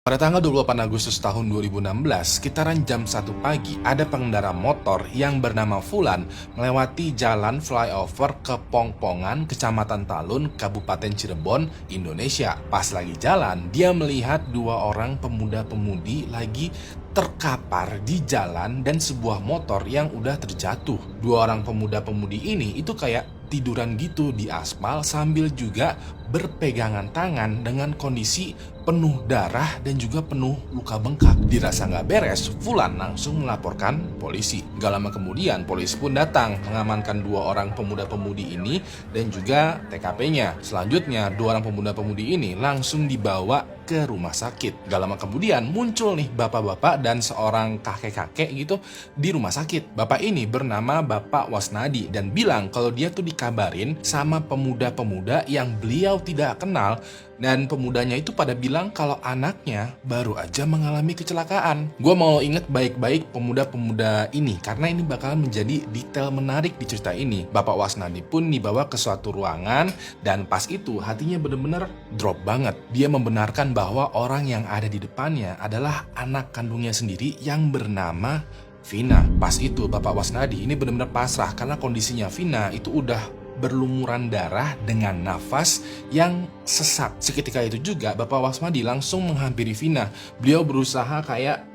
Pada tanggal 28 Agustus tahun 2016, sekitaran jam 1 pagi, ada pengendara motor yang bernama Fulan melewati jalan flyover ke Pongpongan, Kecamatan Talun, Kabupaten Cirebon, Indonesia. Pas lagi jalan, dia melihat dua orang pemuda-pemudi lagi terkapar di jalan dan sebuah motor yang udah terjatuh. Dua orang pemuda-pemudi ini itu kayak tiduran gitu di aspal sambil juga berpegangan tangan dengan kondisi penuh darah dan juga penuh luka bengkak. Dirasa nggak beres, Fulan langsung melaporkan polisi. Gak lama kemudian, polisi pun datang mengamankan dua orang pemuda-pemudi ini dan juga TKP-nya. Selanjutnya, dua orang pemuda-pemudi ini langsung dibawa ke rumah sakit. Gak lama kemudian muncul nih bapak-bapak dan seorang kakek-kakek gitu di rumah sakit. Bapak ini bernama Bapak Wasnadi dan bilang kalau dia tuh dikabarin sama pemuda-pemuda yang beliau tidak kenal, dan pemudanya itu pada bilang kalau anaknya baru aja mengalami kecelakaan. Gue mau inget baik-baik pemuda-pemuda ini karena ini bakalan menjadi detail menarik di cerita ini. Bapak Wasnadi pun dibawa ke suatu ruangan dan pas itu hatinya bener-bener drop banget. Dia membenarkan bahwa orang yang ada di depannya adalah anak kandungnya sendiri yang bernama Vina. Pas itu Bapak Wasnadi ini benar-benar pasrah karena kondisinya Vina itu udah berlumuran darah dengan nafas yang sesak. Seketika itu juga Bapak Wasnadi langsung menghampiri Vina. Beliau berusaha kayak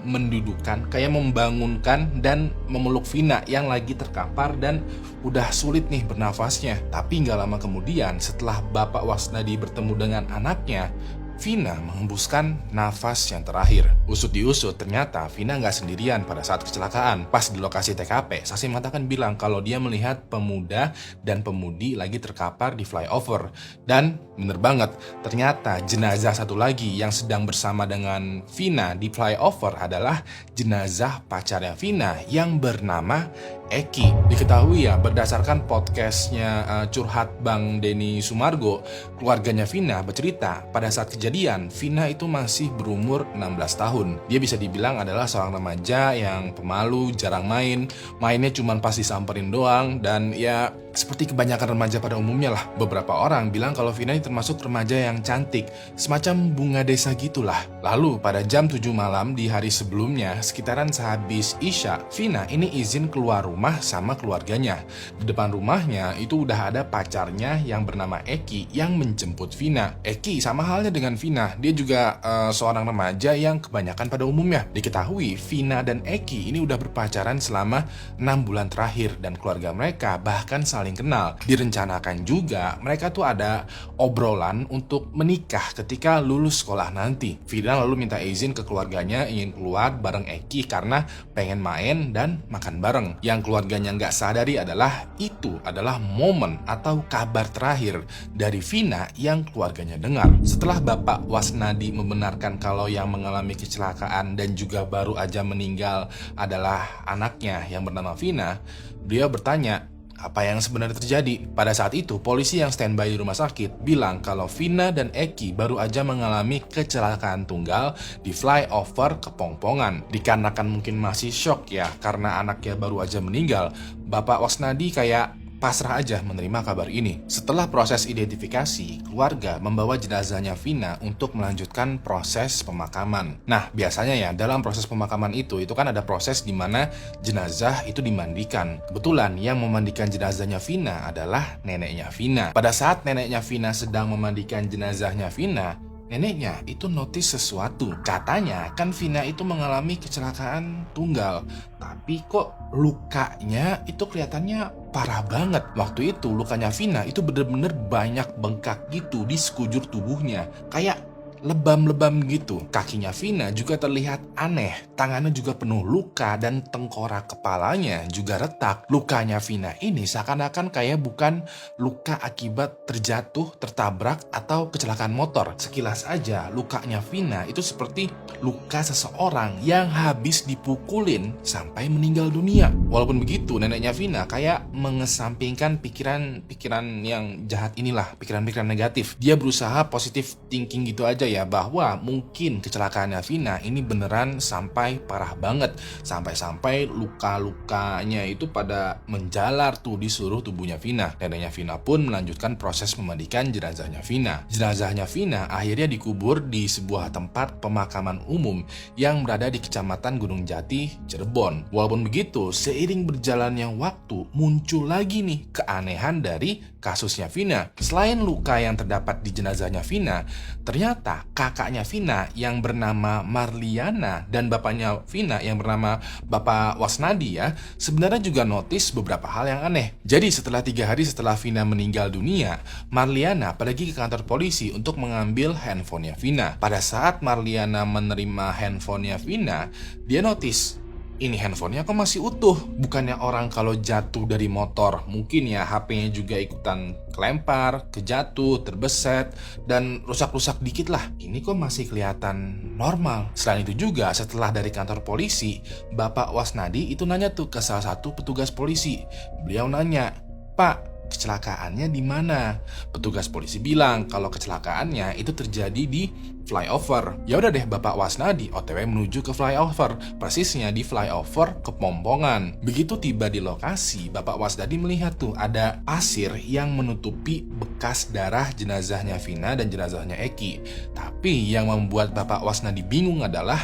mendudukan, kayak membangunkan dan memeluk Vina yang lagi terkapar dan udah sulit nih bernafasnya. Tapi gak lama kemudian setelah Bapak Wasnadi bertemu dengan anaknya, Vina menghembuskan nafas yang terakhir. Usut diusut, ternyata Vina nggak sendirian pada saat kecelakaan. Pas di lokasi TKP, saksi mata kan bilang kalau dia melihat pemuda dan pemudi lagi terkapar di flyover. Dan bener banget, ternyata jenazah satu lagi yang sedang bersama dengan Vina di flyover adalah jenazah pacarnya Vina yang bernama Eki. Diketahui ya, berdasarkan podcastnya Curhat Bang Denny Sumargo, keluarganya Vina bercerita pada saat kejadian, Vina itu masih berumur 16 tahun. Dia bisa dibilang adalah seorang remaja yang pemalu, jarang mainnya cuma pas disamperin doang, dan ya seperti kebanyakan remaja pada umumnya lah. Beberapa orang bilang kalau Vina ini termasuk remaja yang cantik, semacam bunga desa gitulah. Lalu pada jam 7 malam di hari sebelumnya, sekitaran sehabis Isya, Vina ini izin keluar rumah sama keluarganya. Di depan rumahnya itu udah ada pacarnya yang bernama Eki yang menjemput Vina. Eki sama halnya dengan Vina, dia juga seorang remaja yang kebanyakan pada umumnya. Diketahui Vina dan Eki ini udah berpacaran selama 6 bulan terakhir dan keluarga mereka bahkan saling kenal. Direncanakan juga mereka tuh ada obrolan untuk menikah ketika lulus sekolah nanti. Vina lalu minta izin ke keluarganya ingin keluar bareng Eki karena pengen main dan makan bareng. Yang keluarganya nggak sadari adalah itu adalah momen atau kabar terakhir dari Vina yang keluarganya dengar. Setelah Bapak Wasnadi membenarkan kalau yang mengalami kecelakaan dan juga baru aja meninggal adalah anaknya yang bernama Vina, beliau bertanya, apa yang sebenarnya terjadi? Pada saat itu, polisi yang standby di rumah sakit bilang kalau Vina dan Eki baru aja mengalami kecelakaan tunggal di flyover ke Pongpongan. Dikarenakan mungkin masih shock ya, karena anaknya baru aja meninggal, Bapak Wasnadi kayak pasrah aja menerima kabar ini. Setelah proses identifikasi, keluarga membawa jenazahnya Vina untuk melanjutkan proses pemakaman. Nah, biasanya ya dalam proses pemakaman itu kan ada proses di mana jenazah itu dimandikan. Kebetulan yang memandikan jenazahnya Vina adalah neneknya Vina. Pada saat neneknya Vina sedang memandikan jenazahnya Vina, neneknya itu notice sesuatu. Katanya kan Vina itu mengalami kecelakaan tunggal, tapi kok lukanya itu kelihatannya parah banget. Waktu itu lukanya Vina itu bener-bener banyak bengkak gitu di sekujur tubuhnya, kayak lebam-lebam gitu. Kakinya Vina juga terlihat aneh, tangannya juga penuh luka dan tengkorak kepalanya juga retak. Lukanya Vina ini seakan-akan kayak bukan luka akibat terjatuh, tertabrak, atau kecelakaan motor. Sekilas aja lukanya Vina itu seperti luka seseorang yang habis dipukulin sampai meninggal dunia. Walaupun begitu, neneknya Vina kayak mengesampingkan pikiran-pikiran yang jahat inilah, pikiran-pikiran negatif. Dia berusaha positive thinking gitu aja ya bahwa mungkin kecelakaannya Vina ini beneran sampai parah banget. Sampai-sampai luka-lukanya itu pada menjalar tuh di seluruh tubuhnya Vina. Neneknya Vina pun melanjutkan proses memandikan jenazahnya Vina. Jenazahnya Vina akhirnya dikubur di sebuah tempat pemakaman umum yang berada di Kecamatan Gunung Jati, Cirebon. Walaupun begitu, seiring berjalannya waktu muncul lagi nih keanehan dari kasusnya Vina. Selain luka yang terdapat di jenazahnya Vina, ternyata kakaknya Vina yang bernama Marliana dan bapaknya Vina yang bernama Bapak Wasnadi ya, sebenarnya juga notice beberapa hal yang aneh. Jadi setelah 3 hari setelah Vina meninggal dunia, Marliana pergi ke kantor polisi untuk mengambil handphonenya Vina. Pada saat Marliana menerima handphonenya Vina, dia notice ini handphonenya kok masih utuh. Bukannya orang kalau jatuh dari motor, mungkin ya HP-nya juga ikutan kelempar, kejatuh, terbeset, dan rusak-rusak dikit lah. Ini kok masih kelihatan normal. Selain itu juga, setelah dari kantor polisi, Bapak Wasnadi itu nanya tuh ke salah satu petugas polisi. Beliau nanya, "Pak, kecelakaannya di mana?" Petugas polisi bilang kalau kecelakaannya itu terjadi di flyover. Ya udah deh, Bapak Wasnadi OTW menuju ke flyover, persisnya di flyover Kepompongan. Begitu tiba di lokasi, Bapak Wasnadi melihat tuh ada pasir yang menutupi bekas darah jenazahnya Vina dan jenazahnya Eki. Tapi yang membuat Bapak Wasnadi bingung adalah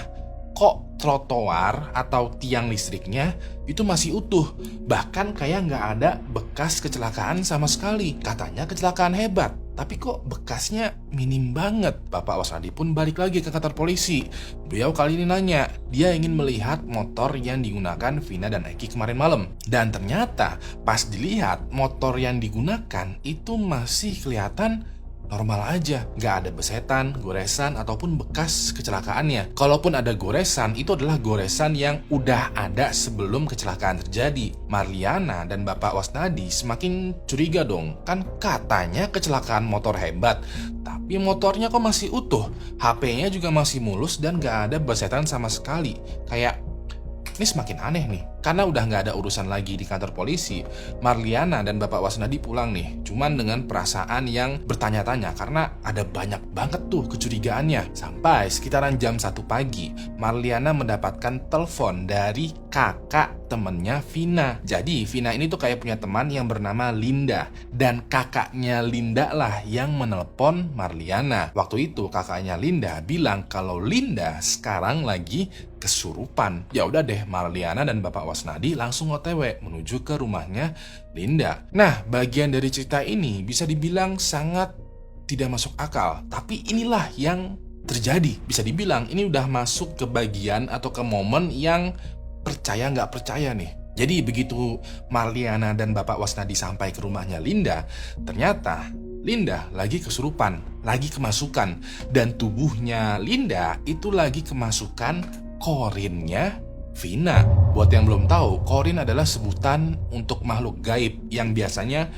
kok trotoar atau tiang listriknya itu masih utuh. Bahkan kayak nggak ada bekas kecelakaan sama sekali. Katanya kecelakaan hebat, tapi kok bekasnya minim banget. Bapak Wasnadi pun balik lagi ke kantor polisi. Beliau kali ini nanya, dia ingin melihat motor yang digunakan Vina dan Eki kemarin malam. Dan ternyata pas dilihat motor yang digunakan itu masih kelihatan normal aja, nggak ada besetan, goresan, ataupun bekas kecelakaannya. Kalaupun ada goresan, itu adalah goresan yang udah ada sebelum kecelakaan terjadi. Marliana dan Bapak Wasnadi semakin curiga dong, kan katanya kecelakaan motor hebat, tapi motornya kok masih utuh, HP-nya juga masih mulus dan nggak ada besetan sama sekali. Kayak ini semakin aneh nih. Karena udah nggak ada urusan lagi di kantor polisi, Marliana dan Bapak Wasnadi pulang nih. Cuman dengan perasaan yang bertanya-tanya karena ada banyak banget tuh kecurigaannya. Sampai sekitaran jam 1 pagi, Marliana mendapatkan telepon dari kakak temennya Vina. Jadi Vina ini tuh kayak punya teman yang bernama Linda. Dan kakaknya Linda lah yang menelpon Marliana. Waktu itu kakaknya Linda bilang kalau Linda sekarang lagi kesurupan. Ya udah deh, Marliana dan Bapak Wasnadi langsung OTW menuju ke rumahnya Linda. Nah, bagian dari cerita ini bisa dibilang sangat tidak masuk akal, tapi inilah yang terjadi. Bisa dibilang ini udah masuk ke bagian atau ke momen yang percaya nggak percaya nih. Jadi begitu Marliana dan Bapak Wasnadi sampai ke rumahnya Linda, ternyata Linda lagi kesurupan, lagi kemasukan, dan tubuhnya Linda itu lagi kemasukan korinnya Vina. Buat yang belum tahu, korin adalah sebutan untuk makhluk gaib yang biasanya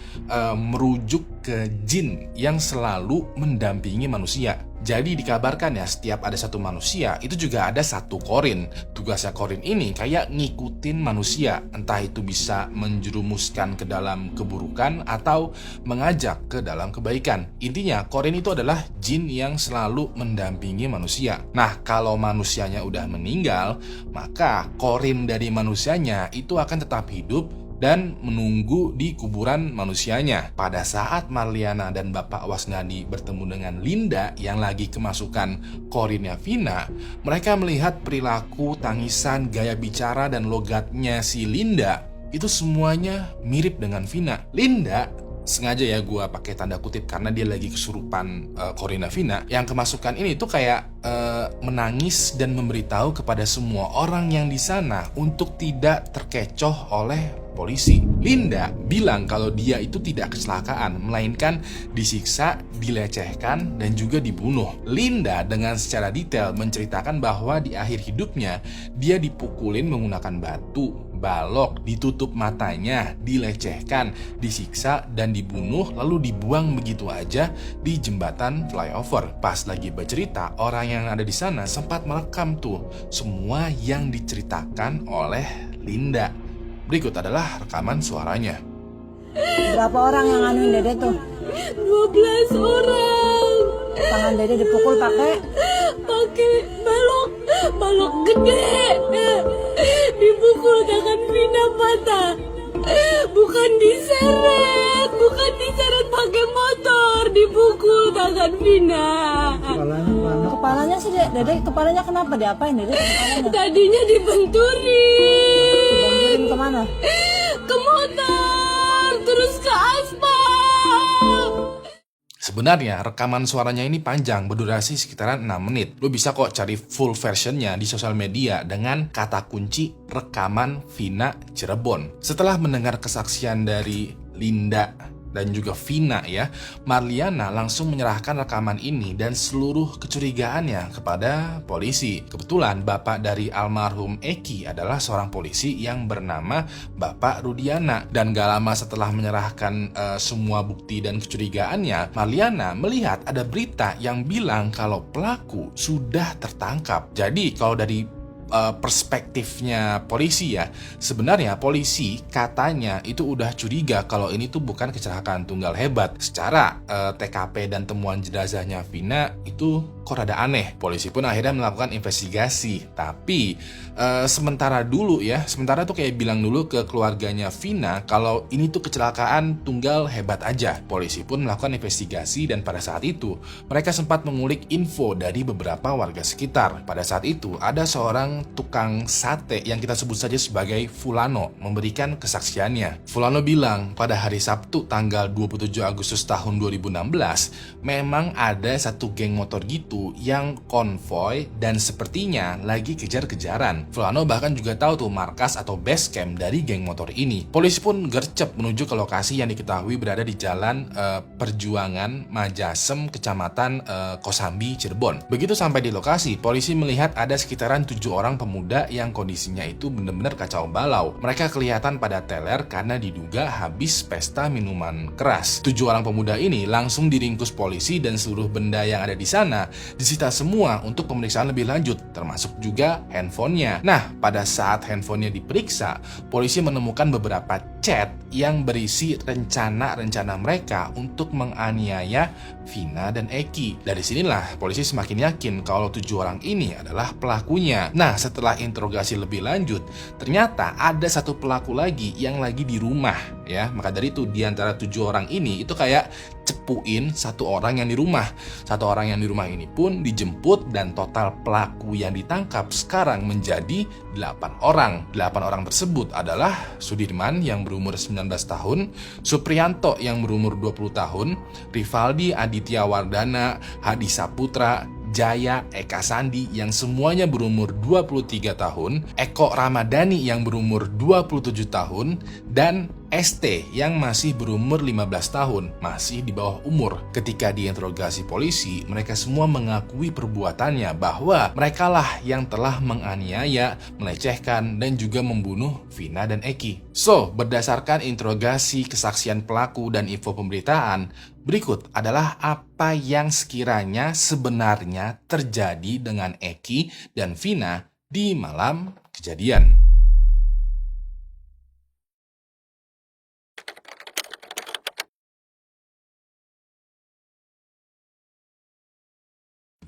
merujuk ke jin yang selalu mendampingi manusia. Jadi dikabarkan ya, setiap ada satu manusia itu juga ada satu korin. Tugasnya korin ini kayak ngikutin manusia, entah itu bisa menjerumuskan ke dalam keburukan atau mengajak ke dalam kebaikan. Intinya korin itu adalah jin yang selalu mendampingi manusia. Nah, kalau manusianya udah meninggal, maka korin dari manusianya itu akan tetap hidup dan menunggu di kuburan manusianya. Pada saat Marliana dan Bapak Wasnadi bertemu dengan Linda yang lagi kemasukan korinnya Vina, mereka melihat perilaku, tangisan, gaya bicara, dan logatnya si Linda itu semuanya mirip dengan Vina. Linda, sengaja ya gue pakai tanda kutip karena dia lagi kesurupan Korina Vina, yang kemasukan ini tuh kayak menangis dan memberitahu kepada semua orang yang di sana untuk tidak terkecoh oleh polisi. Linda bilang kalau dia itu tidak kecelakaan, melainkan disiksa, dilecehkan, dan juga dibunuh. Linda dengan secara detail menceritakan bahwa di akhir hidupnya dia dipukulin menggunakan batu, balok, ditutup matanya, dilecehkan, disiksa, dan dibunuh, lalu dibuang begitu aja di jembatan flyover. Pas lagi bercerita, orang yang ada di sana sempat merekam tuh semua yang diceritakan oleh Linda. Berikut adalah rekaman suaranya. Berapa orang yang anuin Dede tuh? 12 orang. Tangan Dede dipukul pakai balok gede. Dipukul tangan Vina patah. Bukan diseret pakai motor, dipukul tangan Vina. Kepalanya sih Dede, kepalanya kenapa? Diapain Dede kepalanya? Tadinya dibenturin kemana? Ke motor, terus ke aspal. Sebenarnya rekaman suaranya ini panjang, berdurasi sekitaran 6 menit. Lo bisa kok cari full versionnya di sosial media dengan kata kunci rekaman Vina Cirebon. Setelah mendengar kesaksian dari Linda dan juga Vina ya, Marliana langsung menyerahkan rekaman ini dan seluruh kecurigaannya kepada polisi. Kebetulan bapak dari almarhum Eki adalah seorang polisi yang bernama Bapak Rudiana. Dan gak lama setelah menyerahkan semua bukti dan kecurigaannya, Marliana melihat ada berita yang bilang kalau pelaku sudah tertangkap. Jadi kalau dari perspektifnya polisi ya, sebenarnya polisi katanya itu udah curiga kalau ini tuh bukan kecelakaan tunggal hebat. Secara TKP dan temuan jenazahnya Vina itu kok rada aneh. Polisi pun akhirnya melakukan investigasi. Tapi sementara tuh kayak bilang dulu ke keluarganya Vina kalau ini tuh kecelakaan tunggal hebat aja. Polisi pun melakukan investigasi dan pada saat itu mereka sempat mengulik info dari beberapa warga sekitar. Pada saat itu ada seorang tukang sate yang kita sebut saja sebagai Fulano memberikan kesaksiannya. Fulano bilang pada hari Sabtu tanggal 27 Agustus tahun 2016 memang ada satu geng motor gitu yang konvoy dan sepertinya lagi kejar-kejaran. Fulano bahkan juga tahu tuh markas atau base camp dari geng motor ini. Polisi pun gercep menuju ke lokasi yang diketahui berada di Jalan Perjuangan Majasem, Kecamatan Kosambi, Cirebon. Begitu sampai di lokasi, polisi melihat ada sekitaran 7 orang pemuda yang kondisinya itu benar-benar kacau balau. Mereka kelihatan pada teler karena diduga habis pesta minuman keras. 7 orang pemuda ini langsung diringkus polisi dan seluruh benda yang ada di sana disita semua untuk pemeriksaan lebih lanjut, termasuk juga handphonenya. Nah, pada saat handphonenya diperiksa, polisi menemukan beberapa chat yang berisi rencana-rencana mereka untuk menganiaya Vina dan Eki. Dari sinilah polisi semakin yakin kalau 7 orang ini adalah pelakunya. Nah, setelah interogasi lebih lanjut, ternyata ada satu pelaku lagi yang lagi di rumah ya. Maka dari itu di antara 7 orang ini itu kayak cepuin satu orang yang di rumah. Satu orang yang di rumah ini pun dijemput dan total pelaku yang ditangkap sekarang menjadi 8 orang. 8 orang tersebut adalah Sudirman yang berumur 19 tahun, Supriyanto yang berumur 20 tahun, Rivaldi Aditya Wardana, Hadi Saputra, Jaya Eka Sandi yang semuanya berumur 23 tahun, Eko Ramadhani yang berumur 27 tahun, dan ST yang masih berumur 15 tahun, masih di bawah umur. Ketika diinterogasi polisi, mereka semua mengakui perbuatannya bahwa merekalah yang telah menganiaya, melecehkan, dan juga membunuh Vina dan Eki. So, berdasarkan interogasi, kesaksian pelaku, dan info pemberitaan, berikut adalah apa yang sekiranya sebenarnya terjadi dengan Eki dan Vina di malam kejadian.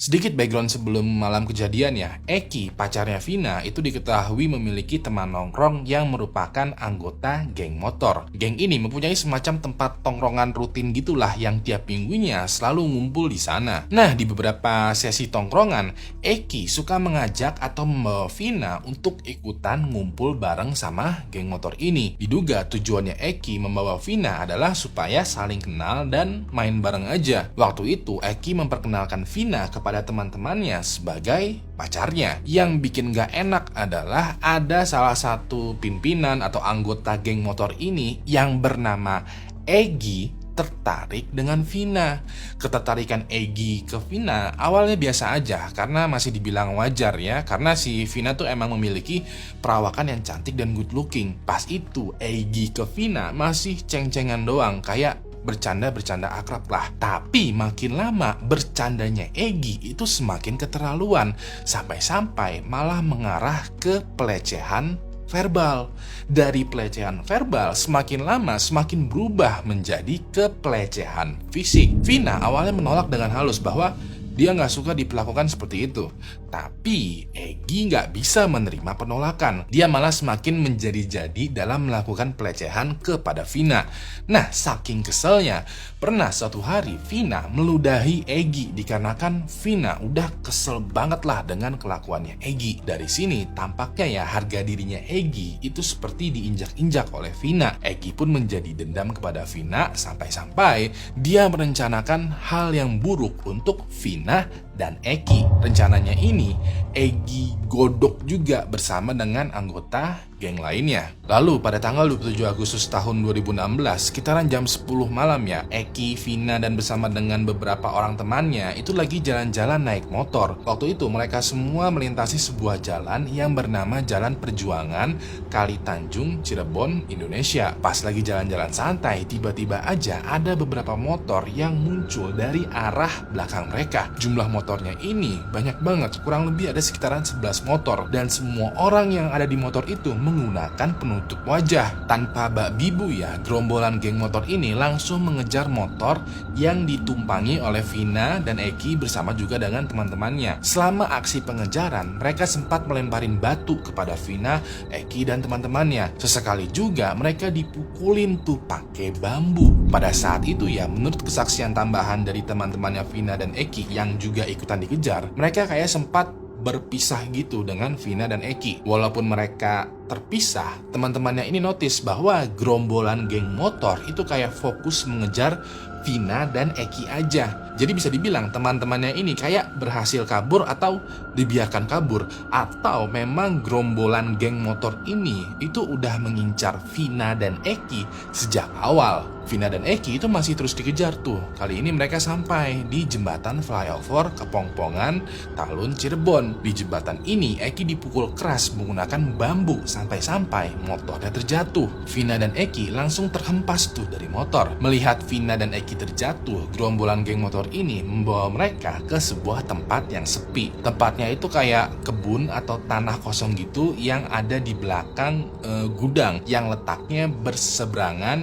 Sedikit background sebelum malam kejadian ya, Eki, pacarnya Vina, itu diketahui memiliki teman nongkrong yang merupakan anggota geng motor. Geng ini mempunyai semacam tempat tongkrongan rutin gitulah yang tiap minggunya selalu ngumpul di sana. Nah, di beberapa sesi tongkrongan, Eki suka mengajak atau membawa Vina untuk ikutan ngumpul bareng sama geng motor ini. Diduga tujuannya Eki membawa Vina adalah supaya saling kenal dan main bareng aja. Waktu itu, Eki memperkenalkan Vina kepada teman-temannya sebagai pacarnya. Yang bikin gak enak adalah ada salah satu pimpinan atau anggota geng motor ini yang bernama Egi tertarik dengan Vina. Ketertarikan Egi ke Vina awalnya biasa aja karena masih dibilang wajar ya, karena si Vina tuh emang memiliki perawakan yang cantik dan good looking. Pas itu Egi ke Vina masih ceng-cengan doang, kayak bercanda akrab lah. Tapi makin lama bercandanya Egi itu semakin keterlaluan, sampai-sampai malah mengarah ke pelecehan verbal. Dari pelecehan verbal semakin lama semakin berubah menjadi ke pelecehan fisik. Vina awalnya menolak dengan halus bahwa dia nggak suka diperlakukan seperti itu. Tapi Egy nggak bisa menerima penolakan. Dia malah semakin menjadi-jadi dalam melakukan pelecehan kepada Vina. Nah, saking keselnya, pernah suatu hari Vina meludahi Egy dikarenakan Vina udah kesel banget lah dengan kelakuannya Egy. Dari sini tampaknya ya harga dirinya Egy itu seperti diinjak-injak oleh Vina. Egy pun menjadi dendam kepada Vina sampai-sampai dia merencanakan hal yang buruk untuk Vina dan Egy. Rencananya ini Egy godok juga bersama dengan anggota geng lainnya. Lalu pada tanggal 27 Agustus tahun 2016, sekitaran jam 10 malam ya, Egy, Vina dan bersama dengan beberapa orang temannya itu lagi jalan-jalan naik motor. Waktu itu mereka semua melintasi sebuah jalan yang bernama Jalan Perjuangan Kali Tanjung, Cirebon, Indonesia. Pas lagi jalan-jalan santai, tiba-tiba aja ada beberapa motor yang muncul dari arah belakang mereka. Jumlah motornya ini banyak banget, kurang lebih ada sekitaran 11 motor, dan semua orang yang ada di motor itu menggunakan penutup wajah. Tanpa bak bibu ya, gerombolan geng motor ini langsung mengejar motor yang ditumpangi oleh Vina dan Egy bersama juga dengan teman-temannya. Selama aksi pengejaran, mereka sempat melemparin batu kepada Vina, Egy dan teman-temannya. Sesekali juga mereka dipukulin tuh pakai bambu. Pada saat itu ya, menurut kesaksian tambahan dari teman-temannya Vina dan Egy yang juga ikutan dikejar, mereka kayak sempat berpisah gitu dengan Vina dan Egy. Walaupun mereka terpisah, teman-temannya ini notice bahwa gerombolan geng motor itu kayak fokus mengejar Vina dan Egy aja. Jadi bisa dibilang teman-temannya ini kayak berhasil kabur atau dibiarkan kabur, atau memang gerombolan geng motor ini itu udah mengincar Vina dan Egy sejak awal. Vina dan Egy itu masih terus dikejar tuh. Kali ini mereka sampai di jembatan flyover Kepongpongan, Talun, Cirebon. Di jembatan ini Egy dipukul keras menggunakan bambu sampai-sampai motornya terjatuh. Vina dan Egy langsung terhempas tuh dari motor. Melihat Vina dan Egy terjatuh, gerombolan geng motor ini membawa mereka ke sebuah tempat yang sepi. Tempatnya itu kayak kebun atau tanah kosong gitu yang ada di belakang gudang yang letaknya berseberangan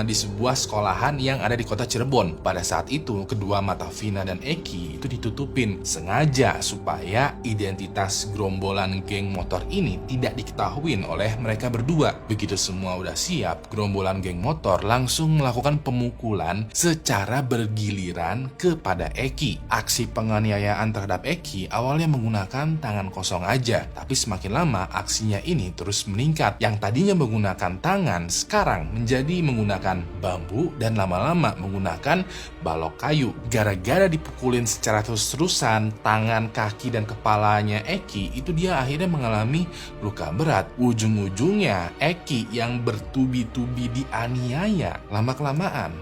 di sebuah sekolahan yang ada di kota Cirebon. Pada saat itu, kedua mata Vina dan Egy itu ditutupin sengaja supaya identitas gerombolan geng motor ini tidak diketahui oleh mereka berdua. Begitu semua udah siap, gerombolan geng motor langsung melakukan pemukulan secara bergiliran kepada Egy. Aksi penganiayaan terhadap Egy awalnya menggunakan tangan kosong aja, tapi semakin lama aksinya ini terus meningkat. Yang tadinya menggunakan tangan, sekarang menjadi menggunakan bambu dan lama-lama menggunakan balok kayu. Gara-gara dipukulin secara terus-terusan, tangan, kaki, dan kepalanya Egy itu dia akhirnya mengalami luka berat. Ujung-ujungnya Egy yang bertubi-tubi dianiaya lama-kelamaan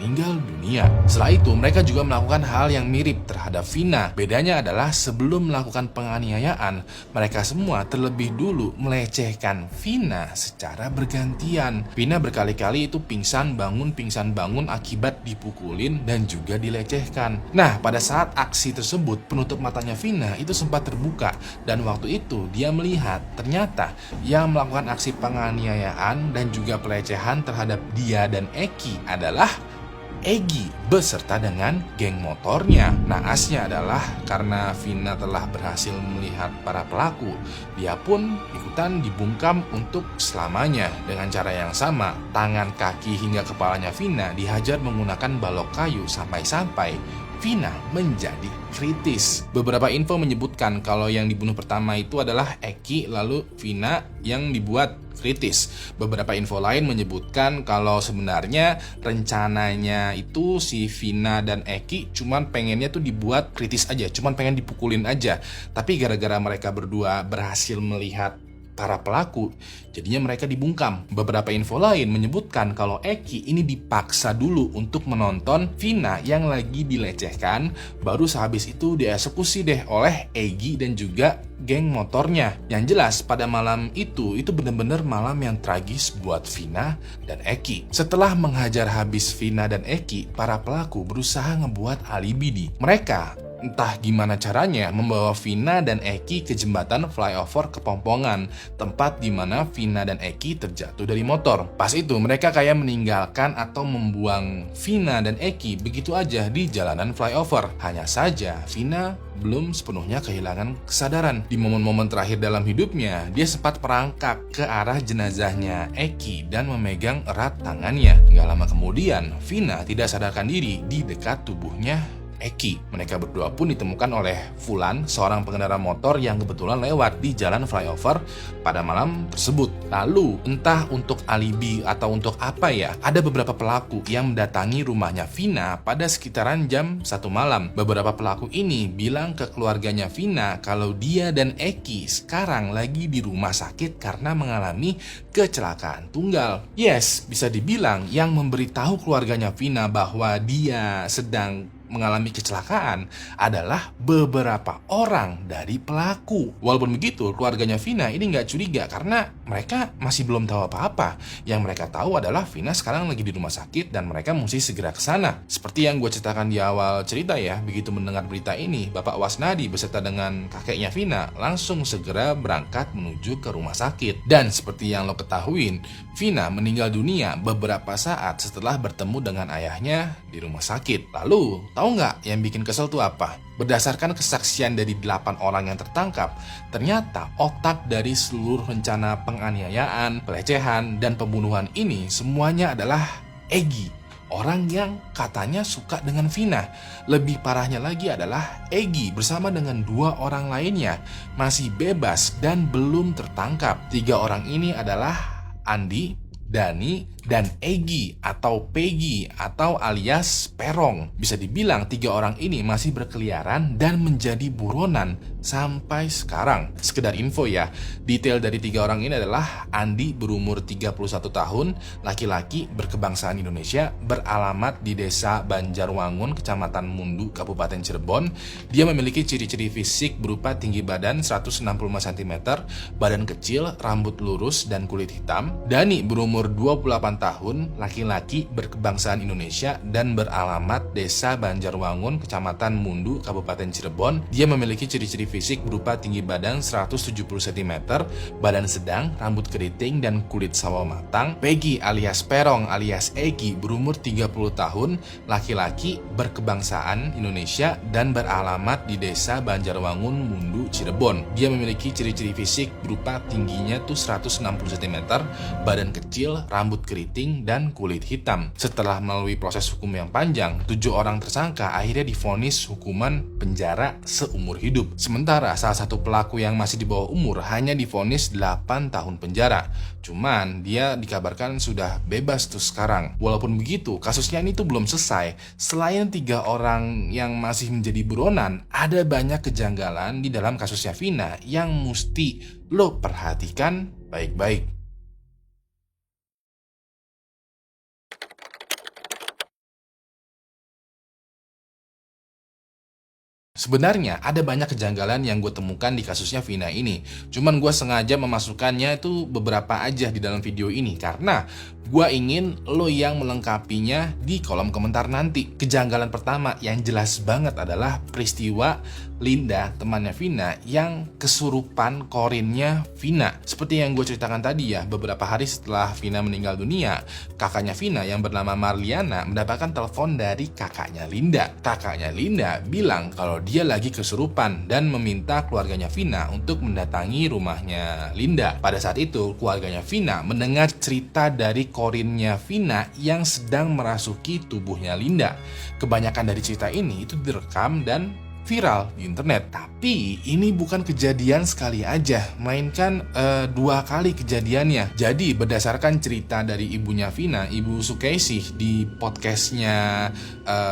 meninggal dunia. Setelah itu mereka juga melakukan hal yang mirip terhadap Vina. Bedanya adalah sebelum melakukan penganiayaan, mereka semua terlebih dulu melecehkan Vina secara bergantian. Vina berkali-kali itu pingsan bangun akibat dipukulin dan juga dilecehkan. Nah, pada saat aksi tersebut, penutup matanya Vina itu sempat terbuka, dan waktu itu dia melihat ternyata yang melakukan aksi penganiayaan dan juga pelecehan terhadap dia dan Egy adalah Egy beserta dengan geng motornya. Naasnya adalah karena Vina telah berhasil melihat para pelaku, dia pun ikutan dibungkam untuk selamanya. Dengan cara yang sama, tangan, kaki, hingga kepalanya Vina dihajar menggunakan balok kayu sampai-sampai Vina menjadi kritis. Beberapa info menyebutkan kalau yang dibunuh pertama itu adalah Egy, lalu Vina yang dibuat kritis. Beberapa info lain menyebutkan kalau sebenarnya rencananya itu si Vina dan Egy cuman pengennya tuh dibuat kritis aja, cuman pengen dipukulin aja. Tapi gara-gara mereka berdua berhasil melihat para pelaku, jadinya mereka dibungkam. Beberapa info lain menyebutkan kalau Egy ini dipaksa dulu untuk menonton Vina yang lagi dilecehkan, baru sehabis itu dieksekusi deh oleh Egy dan juga geng motornya. Yang jelas pada malam itu benar-benar malam yang tragis buat Vina dan Egy. Setelah menghajar habis Vina dan Egy, para pelaku berusaha ngebuat alibi. Mereka entah gimana caranya membawa Vina dan Eki ke jembatan flyover Kepongpongan, tempat di mana Vina dan Eki terjatuh dari motor. Pas itu mereka kayak meninggalkan atau membuang Vina dan Eki begitu aja di jalanan flyover. Hanya saja Vina belum sepenuhnya kehilangan kesadaran. Di momen-momen terakhir dalam hidupnya, dia sempat merangkak ke arah jenazahnya Eki dan memegang erat tangannya. Gak lama kemudian, Vina tidak sadarkan diri di dekat tubuhnya Eki. Mereka berdua pun ditemukan oleh Fulan, seorang pengendara motor yang kebetulan lewat di jalan flyover pada malam tersebut. Lalu, entah untuk alibi atau untuk apa ya, ada beberapa pelaku yang mendatangi rumahnya Vina pada sekitaran jam 1 malam. Beberapa pelaku ini bilang ke keluarganya Vina kalau dia dan Eki sekarang lagi di rumah sakit karena mengalami kecelakaan tunggal. Yes, bisa dibilang yang memberitahu keluarganya Vina bahwa dia sedang mengalami kecelakaan adalah beberapa orang dari pelaku. Walaupun begitu, keluarganya Vina ini nggak curiga karena mereka masih belum tahu apa-apa. Yang mereka tahu adalah Vina sekarang lagi di rumah sakit dan mereka mesti segera ke sana. Seperti yang gue ceritakan di awal cerita ya, begitu mendengar berita ini, Bapak Wasnadi beserta dengan kakeknya Vina langsung segera berangkat menuju ke rumah sakit. Dan seperti yang lo ketahuin, Vina meninggal dunia beberapa saat setelah bertemu dengan ayahnya di rumah sakit. Lalu, tahu nggak yang bikin kesel tuh apa? Berdasarkan kesaksian dari 8 orang yang tertangkap, ternyata otak dari seluruh rencana penganiayaan, pelecehan, dan pembunuhan ini semuanya adalah Egi, orang yang katanya suka dengan Vina. Lebih parahnya lagi adalah Egi bersama dengan 2 orang lainnya masih bebas dan belum tertangkap. 3 orang ini adalah Andi, Dani, dan Egi atau Peggy atau alias Perong. Bisa dibilang 3 orang ini masih berkeliaran dan menjadi buronan sampai sekarang. Sekedar info ya, detail dari 3 orang ini adalah Andi berumur 31 tahun, laki-laki berkebangsaan Indonesia, beralamat di Desa Banjarwangun, Kecamatan Mundu, Kabupaten Cirebon. Dia memiliki ciri-ciri fisik berupa tinggi badan 165 cm, badan kecil, rambut lurus, dan kulit hitam. Dani berumur 28 tahun, laki-laki berkebangsaan Indonesia dan beralamat Desa Banjarwangun, Kecamatan Mundu, Kabupaten Cirebon. Dia memiliki ciri-ciri fisik berupa tinggi badan 170 cm, badan sedang, rambut keriting, dan kulit sawo matang. Peggy alias Perong alias Egi berumur 30 tahun, laki-laki berkebangsaan Indonesia dan beralamat di Desa Banjarwangun, Mundu, Cirebon. Dia memiliki ciri-ciri fisik berupa tingginya tuh 160 cm, badan kecil, rambut keriting, dan kulit hitam. Setelah melalui proses hukum yang panjang, 7 orang tersangka akhirnya divonis hukuman penjara seumur hidup. Sementara salah satu pelaku yang masih di bawah umur hanya divonis 8 tahun penjara. Cuman dia dikabarkan sudah bebas tuh sekarang. Walaupun begitu, kasusnya ini tuh belum selesai. Selain 3 orang yang masih menjadi buronan, ada banyak kejanggalan di dalam kasusnya Vina yang mesti lo perhatikan baik-baik. Sebenarnya ada banyak kejanggalan yang gue temukan di kasusnya Vina ini. Cuman gue sengaja memasukkannya itu beberapa aja di dalam video ini karena gue ingin lo yang melengkapinya di kolom komentar nanti. Kejanggalan pertama yang jelas banget adalah peristiwa Linda, temannya Vina, yang kesurupan korinnya Vina. Seperti yang gue ceritakan tadi ya, beberapa hari setelah Vina meninggal dunia, kakaknya Vina yang bernama Marliana mendapatkan telepon dari kakaknya Linda. Kakaknya Linda bilang kalau dia lagi kesurupan dan meminta keluarganya Vina untuk mendatangi rumahnya Linda. Pada saat itu, keluarganya Vina mendengar cerita dari korinnya Vina yang sedang merasuki tubuhnya Linda. Kebanyakan dari cerita ini itu direkam dan viral di internet. Tapi ini bukan kejadian sekali aja, melainkan 2 kali kejadiannya. Jadi berdasarkan cerita dari ibunya Vina, Ibu Sukaisih, di podcastnya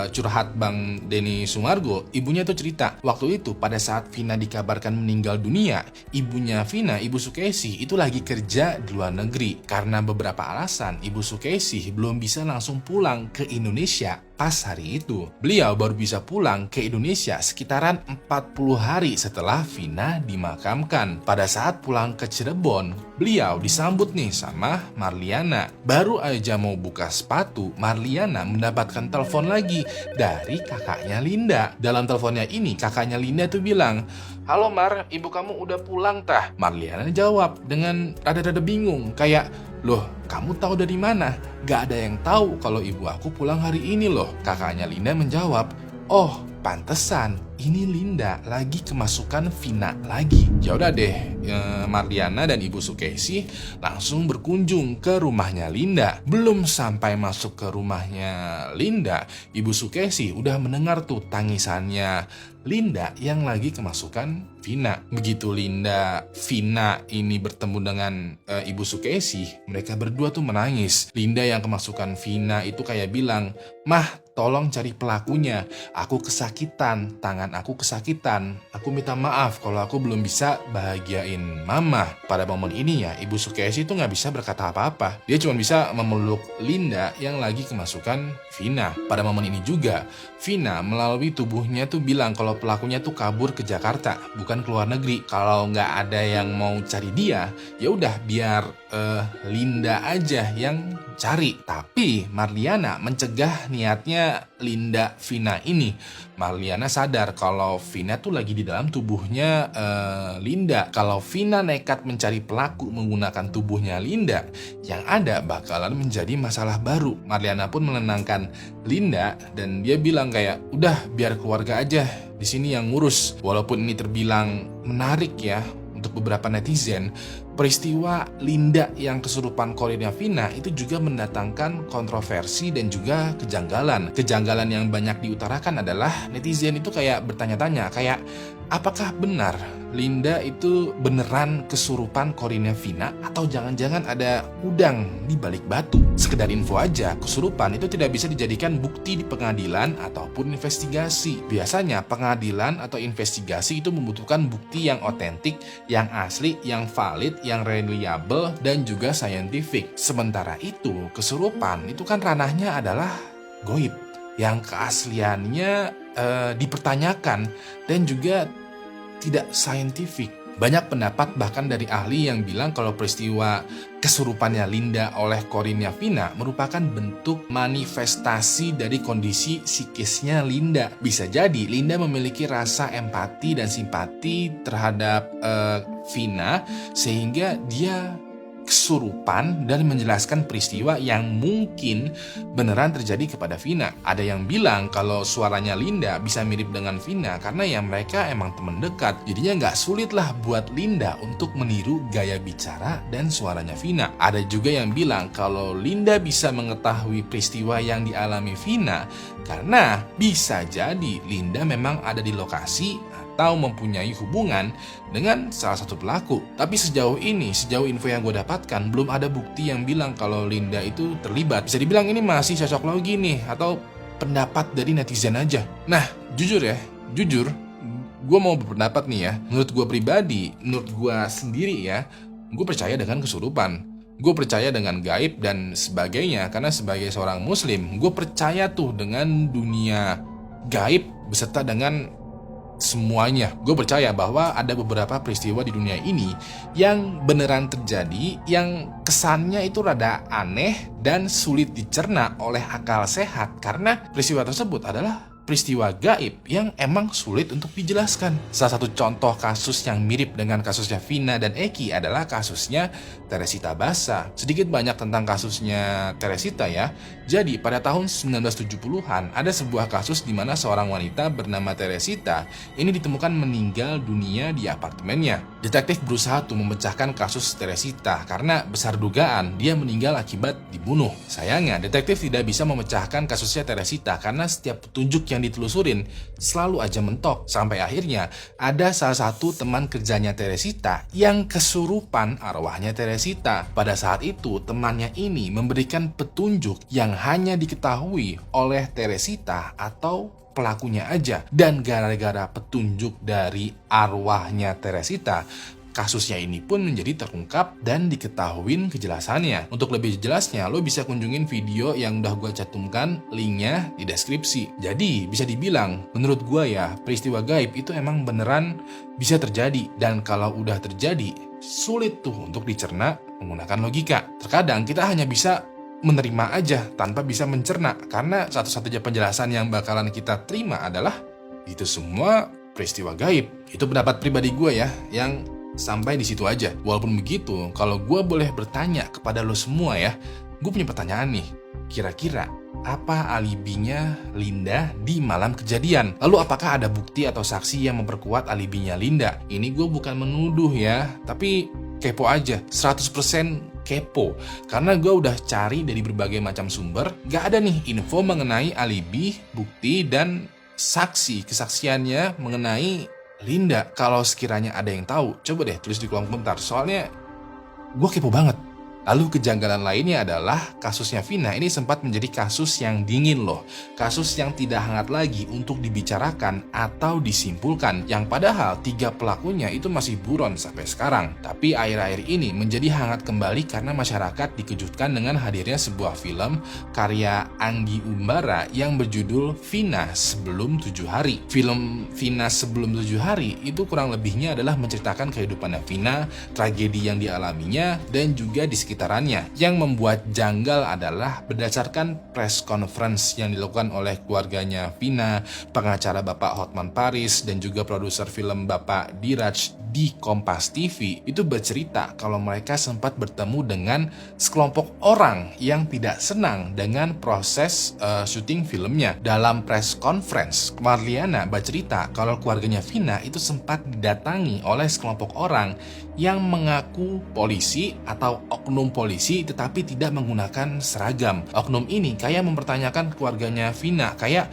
Curhat Bang Denny Sumargo, ibunya tuh cerita waktu itu pada saat Vina dikabarkan meninggal dunia, ibunya Vina, Ibu Sukaisih, itu lagi kerja di luar negeri. Karena beberapa alasan, Ibu Sukaisih belum bisa langsung pulang ke Indonesia pas hari itu. Beliau baru bisa pulang ke Indonesia sekitaran 40 hari setelah Vina dimakamkan. Pada saat pulang ke Cirebon, Beliau disambut nih sama Marliana. Baru aja mau buka sepatu, Marliana mendapatkan telepon lagi dari kakaknya Linda. Dalam teleponnya ini kakaknya Linda tuh bilang, "Halo Mar, ibu kamu udah pulang tah?" Marliana jawab dengan rada-rada bingung, kayak, "Loh, kamu tahu dari mana? Gak ada yang tahu kalau ibu aku pulang hari ini loh." Kakaknya Linda menjawab, "Oh, pantesan ini Linda lagi kemasukan Vina lagi." Ya udah deh, Marliana dan Ibu Sukesi langsung berkunjung ke rumahnya Linda. Belum sampai masuk ke rumahnya Linda, Ibu Sukesi udah mendengar tuh tangisannya Linda yang lagi kemasukan Vina. Begitu Vina ini bertemu dengan Ibu Sukesi, mereka berdua tuh menangis. Linda yang kemasukan Vina itu kayak bilang, "Mah, tolong cari pelakunya. Aku kesakitan, tangan aku kesakitan. Aku minta maaf kalau aku belum bisa bahagiain Mama." Pada momen ini ya, Ibu Sukesi itu nggak bisa berkata apa-apa. Dia cuma bisa memeluk Linda yang lagi kemasukan Vina. Pada momen ini juga, Vina melalui tubuhnya tuh bilang kalau pelakunya tuh kabur ke Jakarta, bukan ke luar negeri. Kalau nggak ada yang mau cari dia, ya udah biar Linda aja yang cari. Tapi Marliana mencegah niatnya Linda Vina ini. Marliana sadar kalau Vina tuh lagi di dalam tubuhnya Linda. Kalau Vina nekat mencari pelaku menggunakan tubuhnya Linda, yang ada bakalan menjadi masalah baru. Marliana pun menenangkan Linda dan dia bilang kayak, "Udah biar keluarga aja di sini yang ngurus." Walaupun ini terbilang menarik ya untuk beberapa netizen, peristiwa Linda yang kesurupan Corinna Vina itu juga mendatangkan kontroversi dan juga kejanggalan. Kejanggalan yang banyak diutarakan adalah netizen itu kayak bertanya-tanya, kayak apakah benar Linda itu beneran kesurupan Corinna Vina atau jangan-jangan ada udang di balik batu? Sekedar info aja, kesurupan itu tidak bisa dijadikan bukti di pengadilan ataupun investigasi. Biasanya pengadilan atau investigasi itu membutuhkan bukti yang otentik, yang asli, yang valid, yang reliable, dan juga scientific. Sementara itu, kesurupan itu kan ranahnya adalah goib, yang keasliannya dipertanyakan dan juga tidak saintifik. Banyak pendapat bahkan dari ahli yang bilang kalau peristiwa kesurupannya Linda oleh Corinna Vina merupakan bentuk manifestasi dari kondisi psikisnya Linda. Bisa jadi Linda memiliki rasa empati dan simpati terhadap Vina sehingga dia kesurupan dan menjelaskan peristiwa yang mungkin beneran terjadi kepada Vina. Ada yang bilang kalau suaranya Linda bisa mirip dengan Vina karena ya mereka emang teman dekat. Jadinya nggak sulit lah buat Linda untuk meniru gaya bicara dan suaranya Vina. Ada juga yang bilang kalau Linda bisa mengetahui peristiwa yang dialami Vina karena bisa jadi Linda memang ada di lokasi atau mempunyai hubungan dengan salah satu pelaku. Tapi sejauh info yang gue dapatkan, belum ada bukti yang bilang kalau Linda itu terlibat. Bisa dibilang ini masih cocok logi nih, atau pendapat dari netizen aja. Nah, jujur, gue mau berpendapat nih ya. Menurut gue pribadi, menurut gue sendiri ya, gue percaya dengan kesurupan. Gue percaya dengan gaib dan sebagainya, karena sebagai seorang muslim, gue percaya tuh dengan dunia gaib beserta dengan semuanya. Gue percaya bahwa ada beberapa peristiwa di dunia ini yang beneran terjadi, yang kesannya itu rada aneh dan sulit dicerna oleh akal sehat karena peristiwa tersebut adalah peristiwa gaib yang emang sulit untuk dijelaskan. Salah satu contoh kasus yang mirip dengan kasusnya Vina dan Eki adalah kasusnya Teresita Basa. Sedikit banyak tentang kasusnya Teresita ya. Jadi pada tahun 1970-an ada sebuah kasus di mana seorang wanita bernama Teresita ini ditemukan meninggal dunia di apartemennya. Detektif berusaha tuh memecahkan kasus Teresita karena besar dugaan dia meninggal akibat dibunuh. Sayangnya detektif tidak bisa memecahkan kasusnya Teresita karena setiap petunjuk yang ditelusurin selalu aja mentok. Sampai akhirnya ada salah satu teman kerjanya Teresita yang kesurupan arwahnya Teresita. Pada saat itu temannya ini memberikan petunjuk yang hanya diketahui oleh Teresita atau pelakunya aja. Dan gara-gara petunjuk dari arwahnya Teresita, kasusnya ini pun menjadi terungkap dan diketahuin kejelasannya. Untuk lebih jelasnya, lo bisa kunjungin video yang udah gue cantumkan linknya di deskripsi. Jadi bisa dibilang, menurut gue ya, peristiwa gaib itu emang beneran bisa terjadi. Dan kalau udah terjadi, sulit tuh untuk dicerna menggunakan logika. Terkadang kita hanya bisa menerima aja tanpa bisa mencerna, karena satu-satunya penjelasan yang bakalan kita terima adalah itu semua peristiwa gaib. Itu pendapat pribadi gue ya, yang sampai di situ aja. Walaupun begitu, kalau gue boleh bertanya kepada lo semua ya, gue punya pertanyaan nih. Kira-kira apa alibinya Linda di malam kejadian? Lalu apakah ada bukti atau saksi yang memperkuat alibinya Linda? Ini gue bukan menuduh ya, tapi kepo aja, 100% kepo. Karena gue udah cari dari berbagai macam sumber, gak ada nih info mengenai alibi, bukti, dan kesaksiannya mengenai Linda. Kalau sekiranya ada yang tahu, coba deh tulis di kolom komentar, soalnya gue kepo banget. Lalu kejanggalan lainnya adalah kasusnya Vina ini sempat menjadi kasus yang dingin loh. Kasus yang tidak hangat lagi untuk dibicarakan atau disimpulkan. Yang padahal 3 pelakunya itu masih buron sampai sekarang. Tapi akhir-akhir ini menjadi hangat kembali karena masyarakat dikejutkan dengan hadirnya sebuah film karya Anggi Umbara yang berjudul Vina Sebelum 7 Hari. Film Vina Sebelum 7 Hari itu kurang lebihnya adalah menceritakan kehidupannya Vina, tragedi yang dialaminya, dan juga di sekitar sekitarnya. Yang membuat janggal adalah berdasarkan press conference yang dilakukan oleh keluarganya Vina, pengacara Bapak Hotman Paris, dan juga produser film Bapak Diraj di Kompas TV, itu bercerita kalau mereka sempat bertemu dengan sekelompok orang yang tidak senang dengan proses syuting filmnya. Dalam press conference, Marliana bercerita kalau keluarganya Vina itu sempat didatangi oleh sekelompok orang yang mengaku polisi atau oknum polisi tetapi tidak menggunakan seragam. Oknum ini kayak mempertanyakan keluarganya Vina, kayak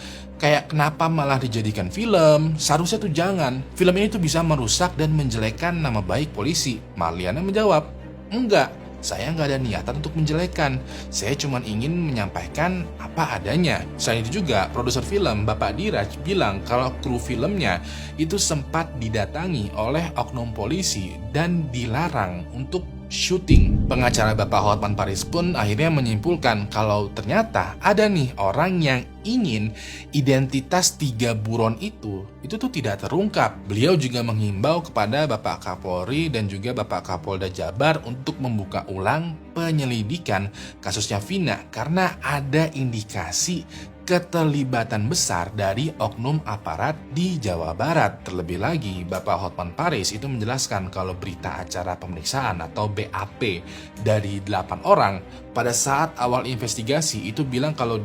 kenapa malah dijadikan film? Seharusnya tuh jangan. Film ini tuh bisa merusak dan menjelekkan nama baik polisi. Marliana menjawab, enggak, saya nggak ada niatan untuk menjelekkan. Saya cuma ingin menyampaikan apa adanya. Selain itu juga, produser film Bapak Diraj bilang kalau kru filmnya itu sempat didatangi oleh oknum polisi dan dilarang untuk syuting. Pengacara Bapak Hotman Paris pun akhirnya menyimpulkan kalau ternyata ada nih orang yang ingin identitas 3 buron itu tuh tidak terungkap. Beliau juga menghimbau kepada Bapak Kapolri dan juga Bapak Kapolda Jabar untuk membuka ulang penyelidikan kasusnya Vina karena ada indikasi keterlibatan besar dari oknum aparat di Jawa Barat. Terlebih lagi, Bapak Hotman Paris itu menjelaskan kalau berita acara pemeriksaan atau BAP dari 8 orang pada saat awal investigasi itu bilang kalau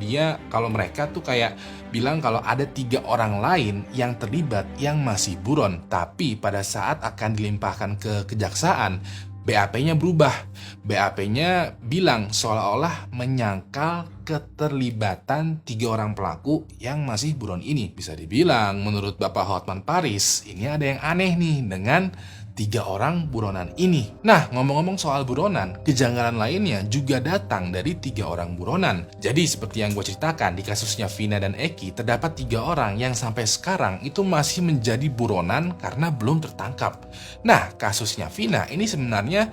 mereka tuh kayak bilang kalau ada 3 orang lain yang terlibat yang masih buron. Tapi pada saat akan dilimpahkan ke kejaksaan, BAP-nya berubah. BAP-nya bilang seolah-olah menyangkal keterlibatan 3 orang pelaku yang masih buron ini. Bisa dibilang menurut Bapak Hotman Paris, ini ada yang aneh nih dengan 3 orang buronan ini. Nah, ngomong-ngomong soal buronan, kejanggalan lainnya juga datang dari 3 orang buronan. Jadi seperti yang gue ceritakan di kasusnya Vina dan Eki, terdapat 3 orang yang sampai sekarang itu masih menjadi buronan karena belum tertangkap. Nah, kasusnya Vina ini sebenarnya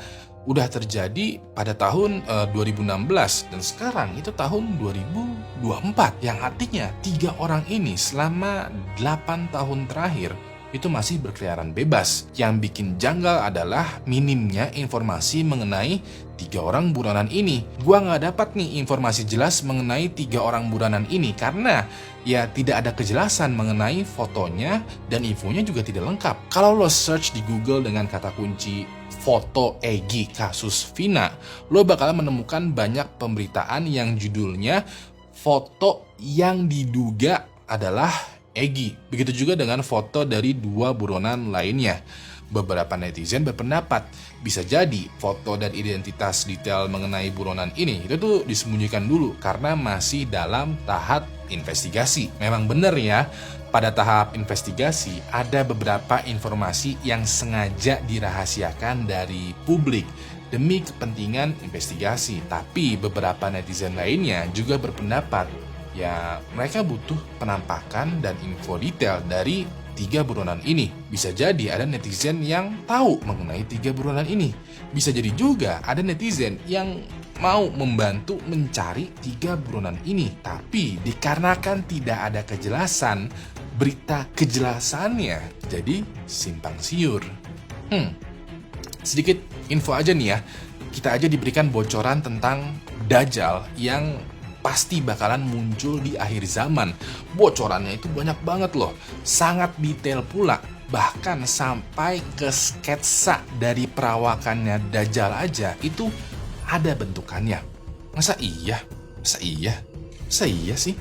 udah terjadi pada tahun 2016 dan sekarang itu tahun 2024, yang artinya 3 orang ini selama 8 tahun terakhir itu masih berkeliaran bebas. Yang bikin janggal adalah minimnya informasi mengenai 3 orang buronan ini. Gua nggak dapat nih informasi jelas mengenai 3 orang buronan ini karena ya tidak ada kejelasan mengenai fotonya dan infonya juga tidak lengkap. Kalau lo search di Google dengan kata kunci foto Egy kasus Vina, lo bakal menemukan banyak pemberitaan yang judulnya foto yang diduga adalah Egy. Begitu juga dengan foto dari 2 buronan lainnya. Beberapa netizen berpendapat bisa jadi foto dan identitas detail mengenai buronan ini itu tuh disembunyikan dulu karena masih dalam tahap investigasi. Memang benar ya, pada tahap investigasi ada beberapa informasi yang sengaja dirahasiakan dari publik demi kepentingan investigasi. Tapi beberapa netizen lainnya juga berpendapat ya mereka butuh penampakan dan info detail dari 3 buronan ini. Bisa jadi ada netizen yang tahu mengenai 3 buronan ini. Bisa jadi juga ada netizen yang mau membantu mencari 3 buronan ini. Tapi dikarenakan tidak ada kejelasan, berita kejelasannya jadi simpang siur. Sedikit info aja nih ya, kita aja diberikan bocoran tentang Dajjal yang pasti bakalan muncul di akhir zaman. Bocorannya itu banyak banget loh, sangat detail pula. Bahkan sampai ke sketsa dari perawakannya Dajjal aja itu ada bentukannya. Masa iya? Masa iya? Masa iya sih?